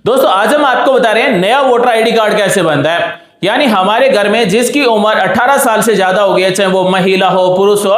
दोस्तों आज हम आपको बता रहे हैं नया वोटर आईडी कार्ड कैसे बनता है। यानी हमारे घर में जिसकी उम्र 18 साल से ज्यादा हो गई है, चाहे वो महिला हो पुरुष हो,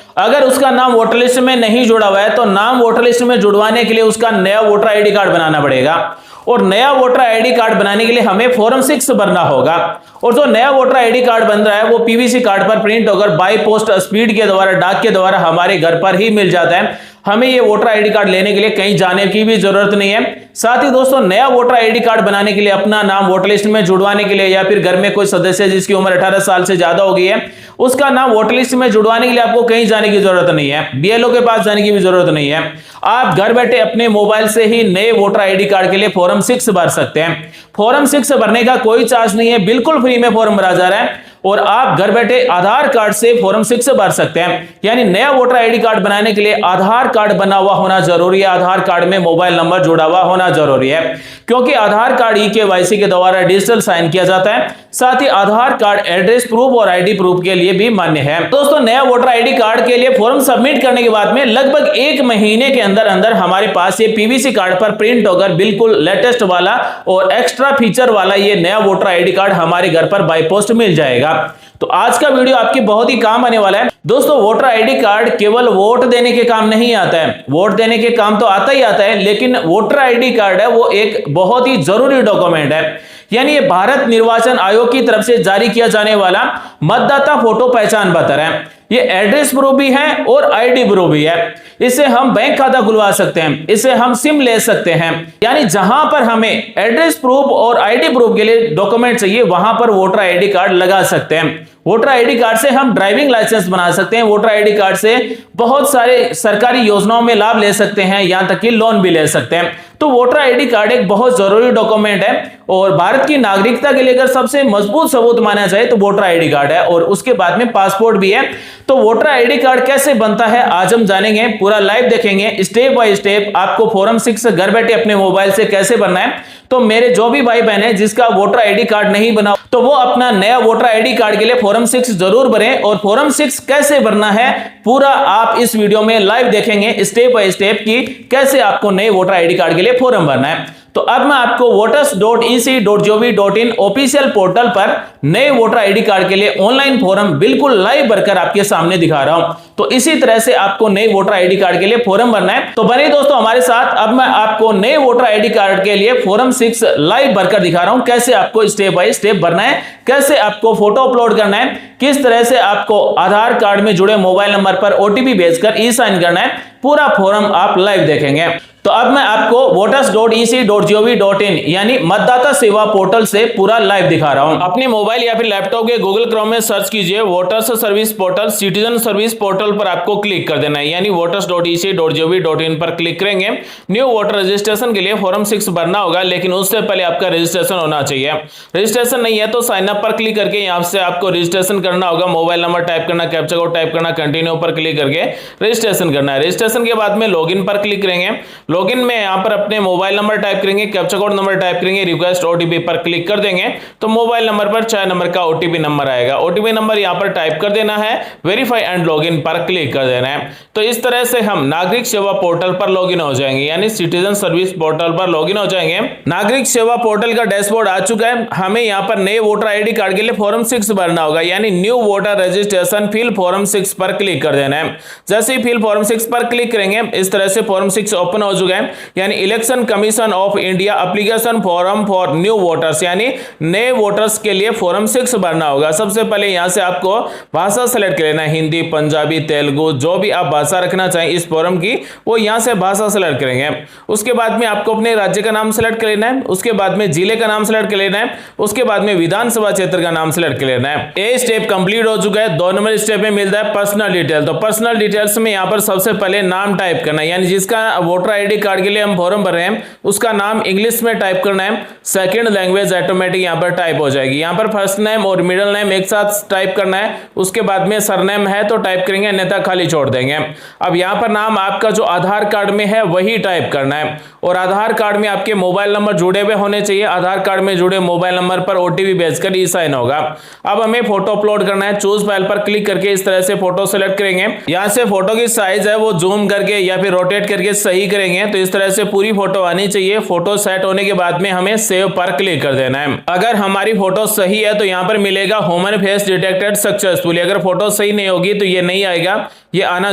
अगर उसका नाम वोटर लिस्ट में नहीं जुड़ा हुआ है तो नाम वोटर लिस्ट में जुड़वाने के लिए उसका नया वोटर आईडी कार्ड बनाना पड़ेगा। और नया वोटर आईडी कार्ड बनाने के लिए हमें फॉर्म 6 भरना होगा। और जो नया वोटर आईडी कार्ड बन रहा है वो पीवीसी कार्ड पर प्रिंट होकर बाई पोस्ट स्पीड के द्वारा, डाक के द्वारा हमारे घर पर ही मिल जाता है। हमें ये वोटर आईडी कार्ड लेने के लिए कहीं जाने की भी जरूरत नहीं है। साथ ही दोस्तों नया वोटर आईडी कार्ड बनाने के लिए, अपना नाम वोटर लिस्ट में जुड़वाने के लिए, या फिर घर में कोई सदस्य जिसकी उम्र 18 साल से ज्यादा हो गई है उसका नाम वोटर लिस्ट में जुड़वाने के लिए आपको कहीं जाने की जरूरत नहीं है, बीएलओ के पास जाने की भी जरूरत नहीं है। आप घर बैठे अपने मोबाइल से ही नए वोटर आईडी कार्ड के लिए फॉर्म 6 भर सकते हैं। फॉर्म 6 भरने का कोई चार्ज नहीं है, बिल्कुल फ्री में फॉर्म भरा जा रहा है। और आप घर बैठे आधार कार्ड से फॉर्म 6 भर सकते हैं। यानी नया वोटर आईडी कार्ड बनाने के लिए आधार कार्ड बना हुआ होना जरूरी है, आधार कार्ड में मोबाइल नंबर जुड़ा हुआ होना जरूरी है, क्योंकि आधार कार्ड ई-केवाईसी के द्वारा डिजिटल साइन किया जाता है। साथ ही आधार कार्ड एड्रेस प्रूफ और आईडी प्रूफ के लिए भी मान्य है। दोस्तों नया वोटर आईडी कार्ड के लिए फॉर्म सबमिट करने के बाद में लगभग 1 महीने के अंदर अंदर हमारे पास ये पीवीसी कार्ड पर प्रिंट होकर बिल्कुल लेटेस्ट वाला और एक्स्ट्रा फीचर वाला ये नया वोटर आईडी कार्ड हमारे घर पर बाय पोस्ट मिल जाएगा। तो आज का वीडियो आपके बहुत ही काम आने वाला है। दोस्तों वोटर आईडी कार्ड केवल वोट देने के काम नहीं आता है, वोट देने के काम तो आता ही आता है, लेकिन वोटर आईडी कार्ड है वो एक बहुत ही जरूरी डॉक्यूमेंट है। यानी ये भारत निर्वाचन आयोग की तरफ से जारी किया जाने वाला मतदाता फोटो पहचान पत्र है। ये एड्रेस प्रूफ भी है और आईडी प्रूफ भी है। इससे हम बैंक खाता खुलवा सकते हैं, इससे हम सिम ले सकते हैं। यानी जहां पर हमें एड्रेस प्रूफ और आईडी प्रूफ के लिए डॉक्यूमेंट चाहिए वहां पर वोटर आईडी कार्ड लगा सकते हैं। वोटर आईडी कार्ड से हम ड्राइविंग लाइसेंस बना सकते हैं, वोटर आईडी कार्ड से बहुत सारे सरकारी योजनाओं में लाभ ले सकते हैं, यहां तक कि लोन भी ले सकते हैं। तो वोटर आईडी कार्ड एक बहुत जरूरी डॉक्यूमेंट है और भारत की नागरिकता के लिए अगर सबसे मजबूत सबूत माना जाए तो वोटर आईडी कार्ड है, और उसके बाद में पासपोर्ट भी है। तो वोटर आईडी कार्ड कैसे बनता है आज हम जानेंगे, पूरा लाइव देखेंगे स्टेप बाय स्टेप। आपको फॉर्म 6 घर बैठे अपने मोबाइल से कैसे बनना है। तो मेरे जो भी भाई बहन है जिसका वोटर आईडी कार्ड नहीं बना तो वो अपना नया वोटर आईडी कार्ड के लिए फॉर्म 6 जरूर भरें। और फॉर्म 6 कैसे भरना है पूरा आप इस वीडियो में लाइव देखेंगे स्टेप बाय स्टेप की कैसे आपको नए वोटर आईडी कार्ड के लिए फॉर्म भरना है। तो अब मैं आपको voters.ec.gov.in ऑफिशियल पोर्टल पर नए वोटर आईडी कार्ड के लिए ऑनलाइन फॉर्म बिल्कुल लाइव भरकर आपके सामने दिखा रहा हूं। तो इसी तरह से आपको नए वोटर आईडी कार्ड के लिए फॉर्म भरना है। तो बने दोस्तों हमारे साथ। अब मैं आपको नए वोटर आईडी कार्ड के लिए फॉर्म 6 लाइव भरकर दिखा रहा हूं कैसे आपको स्टेप बाय स्टेप भरना है, कैसे आपको फोटो अपलोड करना है, किस तरह से आपको आधार कार्ड में जुड़े मोबाइल नंबर पर ओटीपी भेजकर ई साइन करना है। पूरा फॉर्म आप लाइव देखेंगे। तो अब मैं आपको voters.ec.gov.in यानी मतदाता सेवा पोर्टल से पूरा लाइव दिखा रहा हूं। अपने मोबाइल या फिर लैपटॉप के गूगल क्रोम में सर्च कीजिए voters service portal, citizen service portal पर आपको क्लिक कर देना है। यानी voters.ec.gov.in पर क्लिक करेंगे। न्यू वोटर रजिस्ट्रेशन के लिए फॉर्म 6 भरना होगा, लेकिन उससे पहले आपका रजिस्ट्रेशन होना चाहिए। रजिस्ट्रेशन नहीं है तो साइन अप पर क्लिक करके यहाँ से आपको रजिस्ट्रेशन करना होगा। मोबाइल नंबर टाइप करना, कैप्चा कोड टाइप करना, कंटिन्यू पर क्लिक करके रजिस्ट्रेशन करना है। रजिस्ट्रेशन के बाद में लॉगिन पर क्लिक करेंगे। लॉगिन में यहां पर अपने मोबाइल नंबर टाइप करेंगे, कैप्चा कोड नंबर टाइप करेंगे, रिक्वेस्ट ओटीपी पर क्लिक कर देंगे तो मोबाइल नंबर पर 4 नंबर का ओटीपी नंबर आएगा। ओटीपी नंबर यहां पर टाइप कर देना है, वेरीफाई एंड लॉगिन पर क्लिक कर देना है। तो इस तरह से हम नागरिक सेवा पोर्टल पर लॉगिन हो जाएंगे, यानी सिटीजन सर्विस पोर्टल पर लॉगिन हो जाएंगे। नागरिक सेवा पोर्टल का डैशबोर्ड आ चुका है। हमें यहां पर नए वोटर आईडी कार्ड के लिए फॉर्म 6 भरना होगा, यानी new voter registration fill form 6 पर क्लिक कर देना है। जैसे ही फिल फॉर्म 6 पर क्लिक करेंगे इस तरह से फॉर्म 6 ओपन हो चुका है। यानी election commission of India application form for new voters, यानी नए वोटर्स के लिए फॉर्म 6 भरना होगा। सबसे पहले यहां से आपको भाषा सेलेक्ट कर लेना है, हिंदी, पंजाबी, तेलुगु, जो भी आप भाषा रखना चाहें इस फॉर्म की वो यहां से भाषा सेलेक्ट करेंगे। उसके बाद में आपको अपने राज्य का नाम सेलेक्ट कर लेना है, उसके बाद में जिले का नाम सेलेक्ट कर लेना है, उसके बाद में विधानसभा क्षेत्र का नाम सेलेक्ट कर लेना है। ए स्टेप कंप्लीट हो चुका है। 2 नंबर स्टेप में मिलता है पर्सनल डिटेल। तो पर्सनल डिटेल्स में यहां पर सबसे पहले नाम टाइप करना है, यानी जिसका वोटर आईडी कार्ड के लिए हम फॉर्म भर रहे हैं उसका नाम इंग्लिश में टाइप करना है। सेकंड लैंग्वेज ऑटोमेटिक यहां पर टाइप हो जाएगी। यहां पर फर्स्ट नेम और मिडिल नेम एक साथ टाइप करना है। उसके बाद में सरनेम है तो टाइप करेंगे, अन्यथा खाली छोड़ देंगे। अब यहां पर नाम आपका जो आधार कार्ड में है वही टाइप करना है, और आधार कार्ड में आपके मोबाइल नंबर जुड़े हुए होने चाहिए। आधार कार्ड में जुड़े मोबाइल नंबर पर ओटीपी भेजकर ई साइन होगा। अब हमें फोटो अपलोड करना है। चूज फाइल पर क्लिक करके इस तरह से फोटो सेलेक्ट करेंगे। यहां से फोटो की साइज है वो जूम करके या फिर रोटेट करके सही करेंगे तो इस तरह से पूरी फोटो आनी चाहिए। फोटो सेट होने के बाद में हमें सेव पर क्लिक कर देना है। अगर हमारी फोटो सही है तो यहाँ पर मिलेगा ह्यूमन फेस डिटेक्टेड सक्सेसफुली। अगर फोटो सही नहीं होगी तो ये नहीं आएगा, ये आना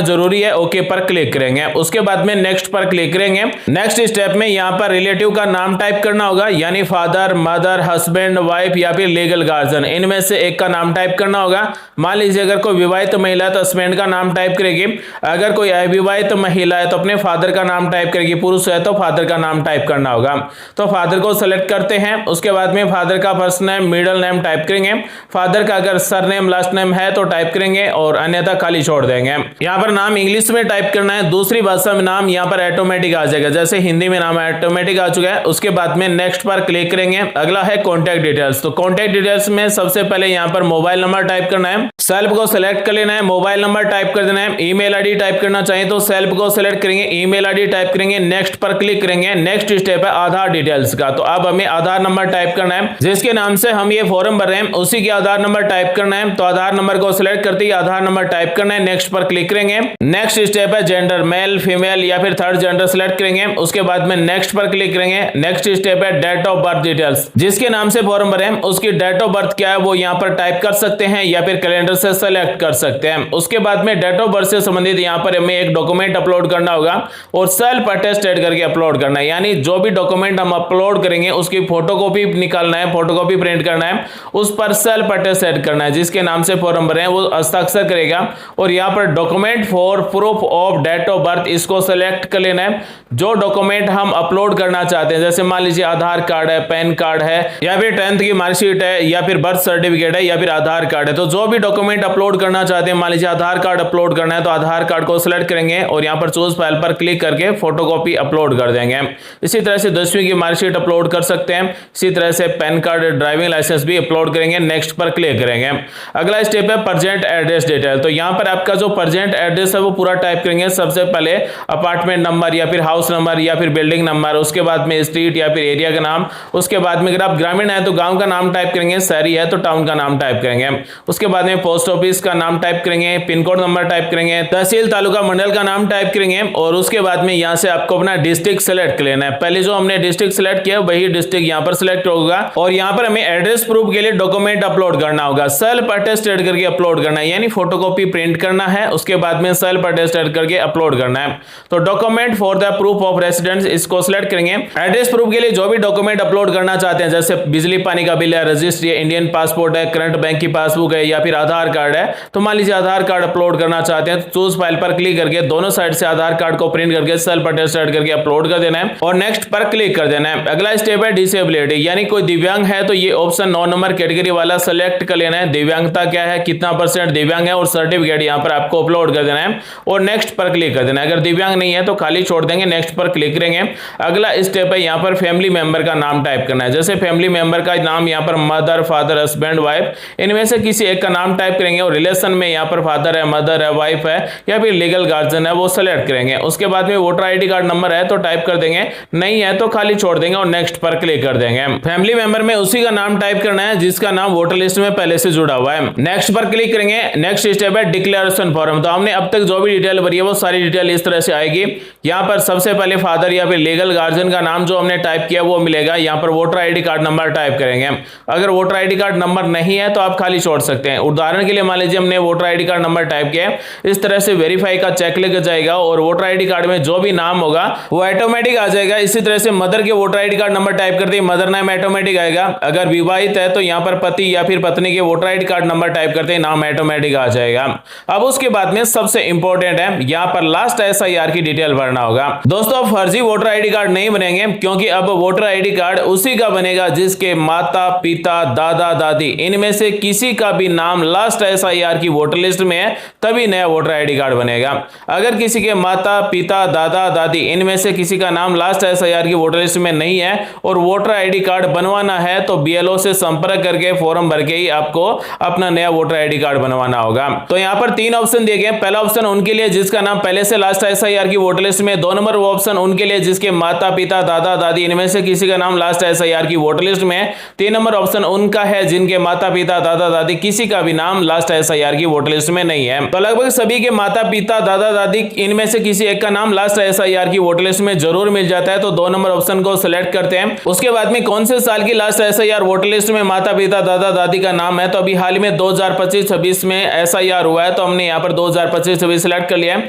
जरूरी है। ओके पर क्लिक करेंगे, उसके बाद में नेक्स्ट पर क्लिक करेंगे। नेक्स्ट स्टेप में यहाँ पर रिलेटिव का नाम टाइप करना होगा, यानी फादर, मदर, हस्बैंड, वाइफ या फिर लीगल गार्जियन, इनमें से एक का नाम टाइप करना होगा। मान लीजिए अगर कोई विवाहित महिला है तो हस्बैंड का नाम टाइप करेगी, अगर कोई अविवाहित महिला है तो अपने फादर का नाम टाइप करेगी, पुरुष है तो फादर का नाम टाइप करना होगा। तो फादर को सेलेक्ट करते हैं, उसके बाद में फादर का first name, middle name type करेंगे। फादर का अगर सरनेम, लास्ट नेम है तो टाइप करेंगे और अन्यथा खाली छोड़ देंगे। यहाँ पर नाम इंग्लिश में टाइप करना है, दूसरी भाषा में नाम यहाँ पर ऑटोमेटिक आ जाएगा, जैसे हिंदी में नाम ऑटोमेटिक आ चुका है। उसके बाद में नेक्स्ट पर क्लिक करेंगे। अगला है कॉन्टैक्ट डिटेल्स। तो कॉन्टैक्ट डिटेल्स में सबसे पहले यहाँ पर मोबाइल नंबर टाइप करना है, सेल्फ को सिलेक्ट कर लेना है, मोबाइल नंबर टाइप कर देना है। ईमेल आईडी टाइप करना चाहिए तो सेल्फ को सिलेक्ट करेंगे, ईमेल आईडी टाइप करेंगे, नेक्स्ट पर क्लिक करेंगे। नेक्स्ट स्टेप है आधार डिटेल्स का। तो अब हमें आधार नंबर टाइप करना है, जिसके नाम से हम ये फॉर्म भर रहे हैं उसी के आधार नंबर टाइप करना है। तो आधार नंबर को सिलेक्ट करते ही आधार नंबर टाइप करना है, नेक्स्ट पर क्लिक करेंगे। नेक्स्ट स्टेप है जेंडर, मेल, फीमेल या फिर थर्ड जेंडर सिलेक्ट करेंगे, उसके बाद में नेक्स्ट पर क्लिक करेंगे। नेक्स्ट स्टेप है डेट ऑफ बर्थ डिटेल्स, जिसके नाम से फॉर्म भरे हैं उसकी डेट ऑफ बर्थ क्या है वो यहाँ पर टाइप कर सकते हैं या फिर कैलेंडर से सेलेक्ट कर सकते हैं। उसके बाद में डेट ऑफ बर्थ से संबंधित यहाँ पर हमें एक डॉक्यूमेंट अपलोड करना होगा और सेल्फ अटेस्टेड करके अपलोड करना है, यानी जो भी डॉक्यूमेंट हम अपलोड करेंगे उसकी फोटोकॉपी निकालना है, फोटोकॉपी प्रिंट करना है, उस पर सेल्फ अटेस्टेड करना है। जिसके नाम से फॉर्म भरे हैं वो हस्ताक्षर करेगा और यहाँ पर document for proof of date of birth इसको सेलेक्ट कर लेना है। जो डॉक्यूमेंट हम अपलोड करना चाहते हैं, जैसे मान लीजिए आधार कार्ड है, पैन कार्ड है या फिर 10th की मार्कशीट है या फिर बर्थ सर्टिफिकेट है या फिर आधार कार्ड है, तो जो भी डॉक्यूमेंट अपलोड करना चाहते हैं, मान लीजिए आधार कार्ड अपलोड करना है तो आधार कार्ड को सिलेक्ट करेंगे और यहाँ पर चूज फाइल पर क्लिक करके फोटोकॉपी अपलोड कर देंगे। इसी तरह से 10वीं की मार्कशीट अपलोड कर सकते हैं, इसी तरह से पैन कार्ड, ड्राइविंग लाइसेंस भी अपलोड करेंगे, नेक्स्ट पर क्लिक करेंगे। अगला स्टेप है प्रेजेंट एड्रेस डिटेल। तो यहाँ पर आपका जो प्रेजेंट एड्रेस है वो पूरा टाइप करेंगे। सबसे पहले अपार्टमेंट नंबर या फिर हाउस नंबर या फिर बिल्डिंग नंबर, उसके बाद में स्ट्रीट या फिर एरिया का नाम, उसके बाद में अगर आप ग्रामीण है तो गांव का नाम टाइप करेंगे, शहरी है तो टाउन का नाम टाइप करेंगे। उसके बाद में पोस्ट ऑफिस का नाम टाइप करेंगे, पिन कोड नंबर टाइप करेंगे, तहसील, तालुका, मंडल का नाम टाइप करेंगे और उसके बाद में यहाँ से आपको अपना डिस्ट्रिक्ट सेलेक्ट कर लेना है। पहले जो हमने डिस्ट्रिक्ट सेलेक्ट किया वही डिस्ट्रिक्ट यहाँ पर सिलेक्ट होगा और यहाँ पर हमें एड्रेस प्रूफ के लिए डॉक्यूमेंट अपलोड करना होगा, सेल्फ अटेस्टेड करके अपलोड करना है, यानी फोटोकॉपी प्रिंट करना है, उसके बाद में सेल्फ अटेस्टेड करके अपलोड करना है। तो document for the proof of residence इसको सिलेक्ट करेंगे। एड्रेस प्रूफ के लिए जो भी डॉक्यूमेंट अपलोड करना चाहते हैं, जैसे बिजली पानी का बिल है, रजिस्ट्री है, इंडियन पासपोर्ट है, करंट बैंक की पासबुक है या फिर आधार कार्ड है, तो मान लीजिए आधार कार्ड अपलोड करना चाहते हैं तो चूज फाइल पर क्लिक करके दोनों साइड से आधार कार्ड को प्रिंट करके सेल्फ अटेस्टेड करके अपलोड कर देना है और नेक्स्ट पर क्लिक कर देना है। अगला स्टेप है डिसेबिलिटी, यानी कोई दिव्यांग है तो ये ऑप्शन 9 नंबर कैटेगरी वाला सेलेक्ट कर लेना है। दिव्यांगता क्या है, कितना % दिव्यांग है और सर्टिफिकेट यहाँ पर आपको अपलोड कर देना है और नेक्स्ट पर क्लिक कर देना है। अगर दिव्यांग नहीं है तो खाली छोड़ देंगे, नेक्स्ट पर क्लिक करेंगे। अगला स्टेप है यहाँ पर फैमिली मेंबर का नाम टाइप करना है। जैसे फैमिली मेंबर का नाम यहाँ पर मदर, फादर, हस्बैंड, वाइफ, इनमें से किसी एक का नाम टाइप करेंगे और रिलेशन में यहाँ पर फादर है, मदर है, वाइफ है या फिर लीगल गार्जियन है वो सेलेक्ट करेंगे। उसके बाद में वोटर आईडी कार्ड नंबर है तो टाइप कर देंगे, नहीं है तो खाली छोड़ देंगे और नेक्स्ट पर क्लिक कर देंगे। फैमिली मेंबर में उसी का नाम टाइप करना है जिसका नाम वोटर लिस्ट में पहले से जुड़ा हुआ है। नेक्स्ट पर क्लिक करेंगे। नेक्स्ट स्टेप है डिक्लेरेशन फॉर्म। तो हमने अब तक जो भी डिटेल भरी है वो सारी डिटेल इस तरह से आएगी। यहाँ पर सबसे पहले फादर या फिर लीगल गार्जियन का नाम जो हमने टाइप किया वो मिलेगा। यहाँ पर voter ID card number type करेंगे। अगर वोटर आईडी कार्ड नंबर नहीं है तो आप खाली छोड़ सकते हैं। उदाहरण के लिए मान लीजिए हमने voter ID card number type किया, इस तरह से वेरीफाई का चेक लग जाएगा और वोटर आईडी कार्ड में जो भी नाम होगा वो ऑटोमेटिक आ जाएगा। इसी तरह से मदर के voter ID card number type करते ही मदर नाम ऑटोमेटिक आएगा। अगर विवाहित है तो यहाँ पर पति या फिर पत्नी के voter ID card number type करते ही नाम ऑटोमेटिक आ जाएगा। अब उसके बाद में सबसे इंपॉर्टेंट है यहाँ पर लास्ट SIR की डिटेल भरना होगा। दोस्तों फर्जी वोटर आईडी कार्ड नहीं बनेंगे, क्योंकि अब वोटर आईडी कार्ड उसी का बनेगा जिसके माता, पिता, दादा, दादी इनमें से किसी का भी नाम लास्ट SIR की वोटर लिस्ट में है तभी नया वोटर आईडी कार्ड बनेगा। अगर किसी के माता, पिता, दादा, दादी इनमें से किसी का नाम लास्ट SIR की वोटर लिस्ट में नहीं है और वोटर आईडी कार्ड बनवाना है तो BLO से संपर्क करके फॉर्म भर के ही आपको अपना नया वोटर आईडी कार्ड बनवाना होगा। तो यहाँ पर 3 ऑप्शन दिए गए देखिए, पहला ऑप्शन उनके लिए जिसका नाम पहले से लास्ट SIR की वोटर लिस्ट में, 2 नंबर वो ऑप्शन उनके लिए जिसके माता पिता दादा दादी इनमें से किसी का नाम लास्ट SIR की वोटर लिस्ट में, 3 नंबर ऑप्शन उनका है जिनके माता पिता दादा दादी किसी का भी नाम लास्ट SIR की वोटर लिस्ट में नहीं है। तो लगभग सभी के माता पिता दादा दादी इनमें से किसी एक का नाम लास्ट SIR की वोटर लिस्ट में जरूर मिल जाता है, तो 2 नंबर ऑप्शन को सिलेक्ट करते हैं। उसके बाद में कौन से साल की लास्ट SIR वोटर लिस्ट में माता पिता दादा दादी का नाम है, तो अभी हाल में 2025-26 में SIR हुआ है, तो हमने यहाँ पर 2025-26 सिलेक्ट कर लिया है।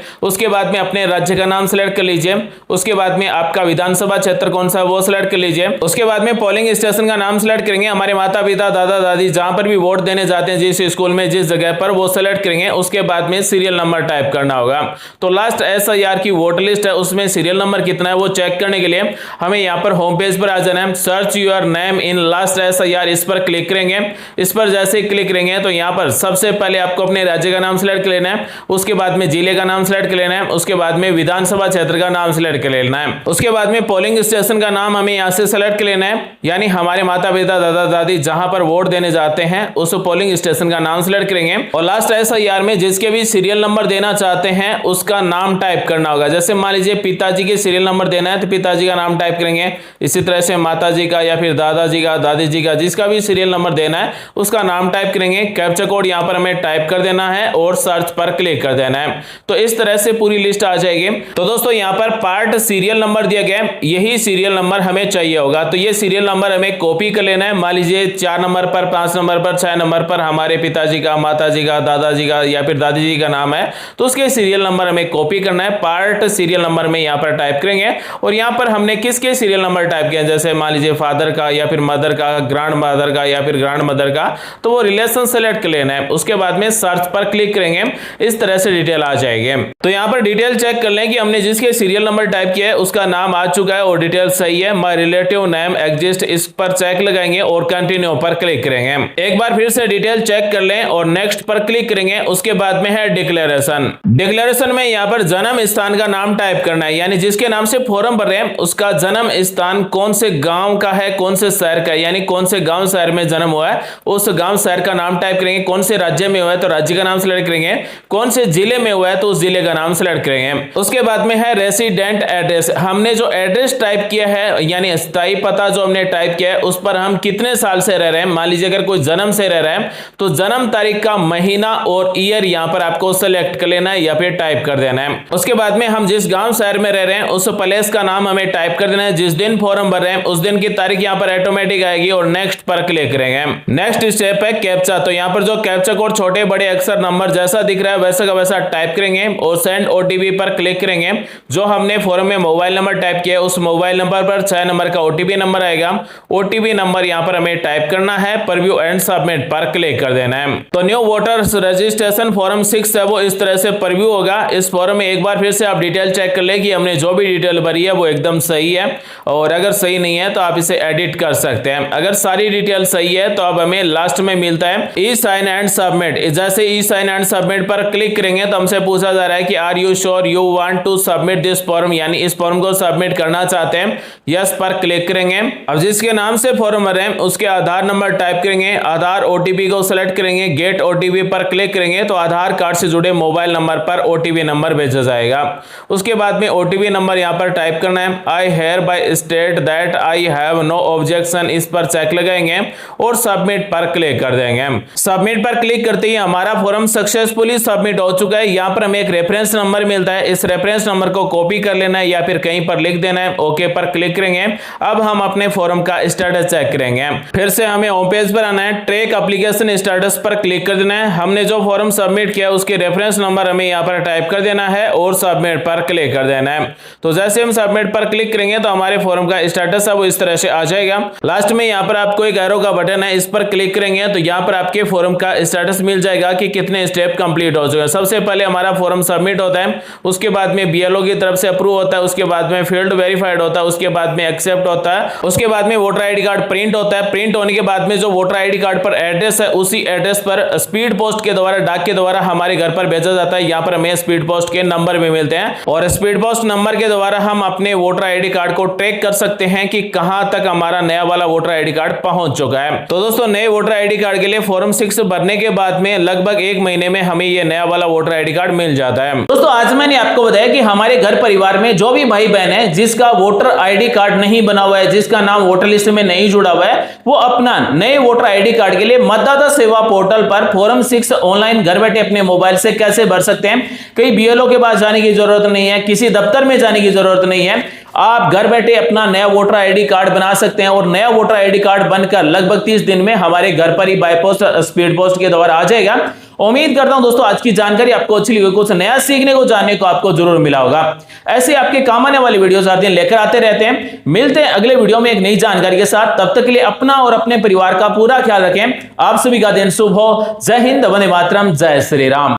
उसके बाद में अपने राज्य का नाम सिलेक्ट कर लीजिए। उसके बाद में आपका विधानसभा क्षेत्र कौन सा है वो सिलेक्ट कर लीजिए। उसके बाद में पोलिंग स्टेशन का नाम सिलेक्ट करेंगे। हमारे माता पिता दादा दादी जहां पर भी वोट देने जाते हैं, जिस स्कूल में जिस जगह पर, वो सिलेक्ट करेंगे। उसके बाद में सीरियल नंबर टाइप करना होगा। तो लास्ट SIR की वोटर लिस्ट है, उसमें सीरियल नंबर कितना है वो चेक करने के लिए हमें यहाँ पर होम पेज पर आ जाना है। Search your name in last SIR, इस पर क्लिक करेंगे। इस पर जैसे ही क्लिक करेंगे तो यहाँ पर सबसे पहले आपको अपने राज्य का नाम सिलेक्ट कर लेना है। उसके बाद में जिले का नाम सिलेक्ट कर लेना है। उसके बाद में विधानसभा क्षेत्र का नाम सिलेक्ट कर लेना है। उसके बाद में पोलिंग स्टेशन का नाम हमें यहाँ से सिलेक्ट कर लेना है, यानी हमारे माता पिता दादा दादी जहां पर वोट देने जाते हैं उस पोलिंग स्टेशन का नाम सिलेक्ट करेंगे। और लास्ट SIR में जिसके भी सीरियल नंबर देना चाहते हैं उसका नाम टाइप करना होगा। जैसे मान लीजिए पिताजी के सीरियल नंबर देना है तो पिताजी का नाम टाइप करेंगे। इसी तरह से माताजी का या फिर दादाजी का, दादी जी का, जिसका भी सीरियल नंबर देना है उसका नाम टाइप करेंगे। कैप्चा कोड यहाँ पर हमें टाइप कर देना है और सर्च पर क्लिक कर देना है। तो इस तरह से पूरी लिस्ट आ जाएगी। तो दोस्तों यहाँ पर पार्ट सीरियल नंबर दिया गया है, यही सीरियल नंबर हमें चाहिए होगा। तो ये सीरियल नंबर हमें कॉपी कर लेना है। मान लीजिए 4 नंबर पर, 5 नंबर पर, 6 नंबर पर हमारे पिताजी का, माताजी का, दादाजी का या फिर दादी जी का नाम है, तो उसके सीरियल नंबर हमें कॉपी करना है। पार्ट सीरियल नंबर में यहाँ पर टाइप करेंगे और यहाँ पर हमने किसके सीरियल नंबर टाइप किया, जैसे मान लीजिए फादर का या फिर मदर का, ग्रैंड मदर का या फिर ग्रैंड मदर का, तो वो रिलेशन सेलेक्ट कर लेना है। उसके बाद में सर्च पर क्लिक करेंगे। इस तरह से डिटेल आ जाएगी। तो यहाँ पर डिटेल चेक कर लें कि हमने जिसके सीरियल नंबर टाइप किया है उसका नाम आ चुका है और डिटेल सही है। माय रिलेटिव नेम एग्जिस्ट, इस पर चेक लगाएंगे और कंटिन्यू पर क्लिक करेंगे। एक बार फिर से डिटेल चेक कर लें और नेक्स्ट पर क्लिक करेंगे। उसके बाद में है डिक्लेरेशन। डिक्लेरेशन में यहाँ पर जन्म स्थान का नाम टाइप करना है, यानी जिसके नाम से फॉर्म भर रहे हैं उसका जन्म स्थान कौन से गांव का है, कौन से शहर का है, यानी कौन से गांव शहर में जन्म हुआ है उस गांव शहर का नाम टाइप करेंगे। कौन से राज्य में हुआ है तो राज्य का नाम सिलेक्ट करेंगे। कौन से जिले में हुआ है तो उस जिले का नाम सिलेक्ट करेंगे। उसके बाद में है रेसिडेंट एड्रेस। हमने जो एड्रेस टाइप किया है यानी स्थायी पता जो हमने टाइप किया है उस पर हम कितने साल से रह रहे हैं। मान लीजिए अगर कोई जन्म से रह रहा है तो जन्म तारीख का महीना और ईयर यहाँ पर आपको सेलेक्ट कर लेना है या फिर टाइप कर देना है। उसके बाद में हम जिस गांव शहर में रह रहे हैं उस प्लेस का नाम हमें टाइप कर देना है। जिस दिन फॉर्म भर रहे हैं उस दिन की तारीख यहाँ पर ऑटोमेटिक आएगी और नेक्स्ट पर क्लिक करेंगे। नेक्स्ट स्टेप है कैप्चा। तो यहाँ पर जो कैप्चा कोड छोटे बड़े अक्षर नंबर जैसा दिख रहा है वैसा का वैसा टाइप करेंगे और सेंड OTP पर क्लिक करेंगे। जो हमने फॉर्म में मोबाइल नंबर टाइप किया उस मोबाइल नंबर पर 6 नंबर का OTP नंबर आएगा। OTP नंबर यहाँ पर हमें टाइप करना है, प्रीव्यू एंड सबमिट पर क्लिक कर देना है। तो न्यू वोटर्स रजिस्ट्रेशन फॉर्म 6 है वो इस तरह से प्रीव्यू होगा। इस फॉर्म में एक बार फिर से आप डिटेल चेक कर ले कि हमने जो भी डिटेल भरी है वो एकदम सही है, और अगर सही नहीं है तो आप इसे एडिट कर सकते हैं। अगर सारी डिटेल सही है तो अब हमें लास्ट में मिलता है ई साइन एंड सबमिट। जैसे ई साइन एंड सबमिट पर क्लिक करेंगे तो हमसे पूछा जा रहा है कि are you sure you want to submit this form, यानी इस फॉर्म को सबमिट करना चाहते हैं। यस पर क्लिक करेंगे। अब जिसके नाम से फॉर्म भर रहे हैं उसके आधार नंबर टाइप करेंगे। आधार OTP को सिलेक्ट करेंगे। गेट OTP पर क्लिक करेंगे तो आधार कार्ड से जुड़े मोबाइल नंबर पर OTP नंबर भेजा जाएगा। उसके बाद में OTP नंबर यहाँ पर टाइप करना है। I hereby state that I have no objection, इस पर चेक लगाएंगे और सबमिट पर क्लिक कर देंगे। सबमिट पर क्लिक करते ही हमारा फॉर्म सक्सेसफुली सबमिट हो चुका है। यहाँ पर हमें एक रेफरेंस नंबर मिलता है। इस रेफरेंस नंबर को कॉपी कर लेना है या फिर कहीं पर लिख देना है। ओके पर क्लिक करेंगे। अब हम अपने फॉर्म का स्टेटस चेक करेंगे। फिर से हमें होम पेज पर आना है। ट्रैक एप्लीकेशन स्टेटस पर क्लिक कर देना है। हमने जो फॉर्म सबमिट किया उसके रेफरेंस नंबर हमें यहाँ पर टाइप कर देना है और सबमिट पर क्लिक कर देना है। तो जैसे हम सबमिट पर क्लिक करेंगे तो हमारे फॉर्म का स्टेटस है वो इस तरह से आ जाएगा। लास्ट में यहाँ पर आपको एक एरो का बटन है, इस पर क्लिक करेंगे तो यहाँ पर आपके फॉर्म का स्टेटस मिल जाएगा कि कितने स्टेप कंप्लीट हो चुके हैं। सबसे पहले हमारा फॉर्म सबमिट होता है, उसके बाद में BLO की तरफ से अप्रूव होता है, उसके बाद में फील्ड वेरीफाइड होता है, उसके बाद में एक्सेप्ट होता है, उसके बाद में वोटर ID कार्ड प्रिंट होता है। प्रिंट होने के बाद में जो वोटर ID कार्ड पर एड्रेस है उसी एड्रेस पर स्पीड पोस्ट के द्वारा, डाक के द्वारा हमारे घर पर भेजा जाता है। यहाँ पर हमें स्पीड पोस्ट के नंबर भी मिलते हैं और स्पीड पोस्ट नंबर के द्वारा हम अपने वोटर ID कार्ड को ट्रैक कर सकते हैं कि कहां तक हमारा नया वाला वोटर ID कार्ड पहुंच चुका है। तो दोस्तों नए वोटर ID कार्ड के लिए फॉर्म 6 भरने के बाद में लगभग 1 महीने में हमें ये नया वाला वोटर आईडी कार्ड मिल जाता है। दोस्तों आज मैंने आपको बताया कि हमारे घर परिवार में जो भी भाई बहन है जिसका वोटर आईडी कार्ड नहीं बना हुआ है, जिसका नाम वोटर लिस्ट में नहीं जुड़ा हुआ है, वो अपना नए वोटर आईडी कार्ड के लिए मतदाता सेवा पोर्टल पर फॉर्म 6 ऑनलाइन घर बैठे अपने मोबाइल से कैसे भर सकते हैं। कहीं बीएलओ के पास जाने की जरूरत नहीं है, किसी दफ्तर में जाने की जरूरत नहीं है, आप घर बैठे अपना नया वोटर आईडी कार्ड बना सकते हैं और नया वोटर आईडी कार्ड बनकर लगभग 30 दिन में हमारे घर पर ही बाय पोस्ट, स्पीड पोस्ट के द्वारा आ जाएगा। उम्मीद करता हूं दोस्तों आज की जानकारी आपको अच्छी लगी, कुछ नया सीखने को जानने को आपको जरूर मिला होगा। ऐसे आपके काम आने वाली वीडियोस आते हैं, लेकर आते रहते हैं। मिलते हैं अगले वीडियो में एक नई जानकारी के साथ। तब तक के लिए अपना और अपने परिवार का पूरा ख्याल रखें। आप सभी का दिन शुभ हो। जय हिंद, वंदे मातरम, जय श्री राम।